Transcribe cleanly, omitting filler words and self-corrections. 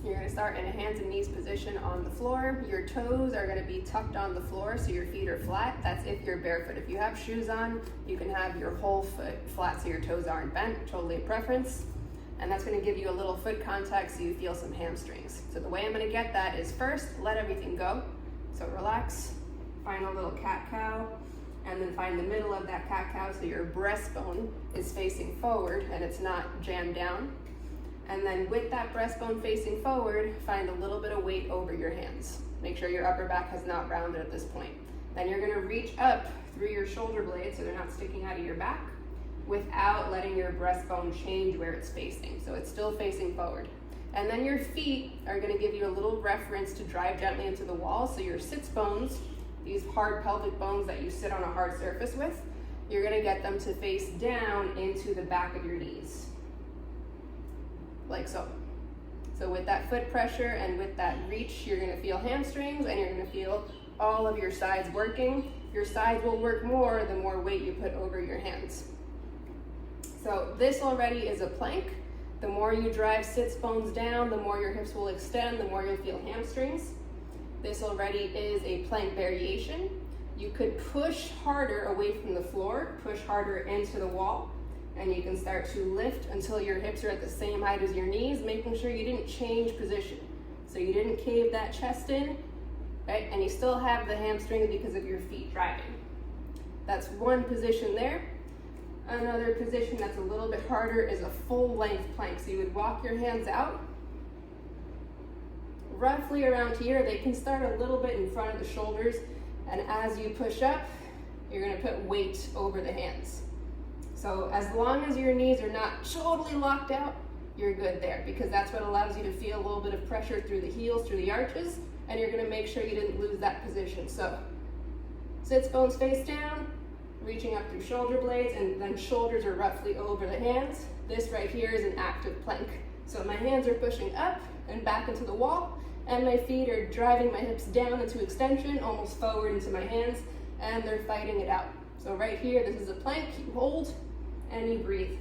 You're gonna start in a hands and knees position on the floor. Your toes are gonna be tucked on the floor so your feet are flat. That's if you're barefoot. If you have shoes on, you can have your whole foot flat so your toes aren't bent, totally a preference. And that's gonna give you a little foot contact so you feel some hamstrings. So the way I'm gonna get that is first, let everything go. So relax, find a little cat-cow, and then find the middle of that cat-cow so your breastbone is facing forward and it's not jammed down. And then with that breastbone facing forward, find a little bit of weight over your hands. Make sure your upper back has not rounded at this point. Then you're gonna reach up through your shoulder blades so they're not sticking out of your back without letting your breastbone change where it's facing. So it's still facing forward. And then your feet are gonna give you a little reference to drive gently into the wall. So your sits bones, these hard pelvic bones that you sit on a hard surface with, you're gonna get them to face down into the back of your knees. Like so. So with that foot pressure and with that reach, you're gonna feel hamstrings and you're gonna feel all of your sides working. Your sides will work more the more weight you put over your hands. So this already is a plank. The more you drive sits bones down, the more your hips will extend, the more you'll feel hamstrings. This already is a plank variation. You could push harder away from the floor, push harder into the wall, and you can start to lift until your hips are at the same height as your knees, making sure you didn't change position. So you didn't cave that chest in, right? And you still have the hamstrings because of your feet driving. That's one position there. Another position that's a little bit harder is a full length plank. So you would walk your hands out, roughly around here. They can start a little bit in front of the shoulders, and as you push up, you're gonna put weight over the hands. So as long as your knees are not totally locked out, you're good there, because that's what allows you to feel a little bit of pressure through the heels, through the arches, and you're gonna make sure you didn't lose that position. So sits bones face down, reaching up through shoulder blades, and then shoulders are roughly over the hands. This right here is an active plank. So my hands are pushing up and back into the wall, and my feet are driving my hips down into extension, almost forward into my hands, and they're fighting it out. So right here, this is a plank, you hold, and you breathe.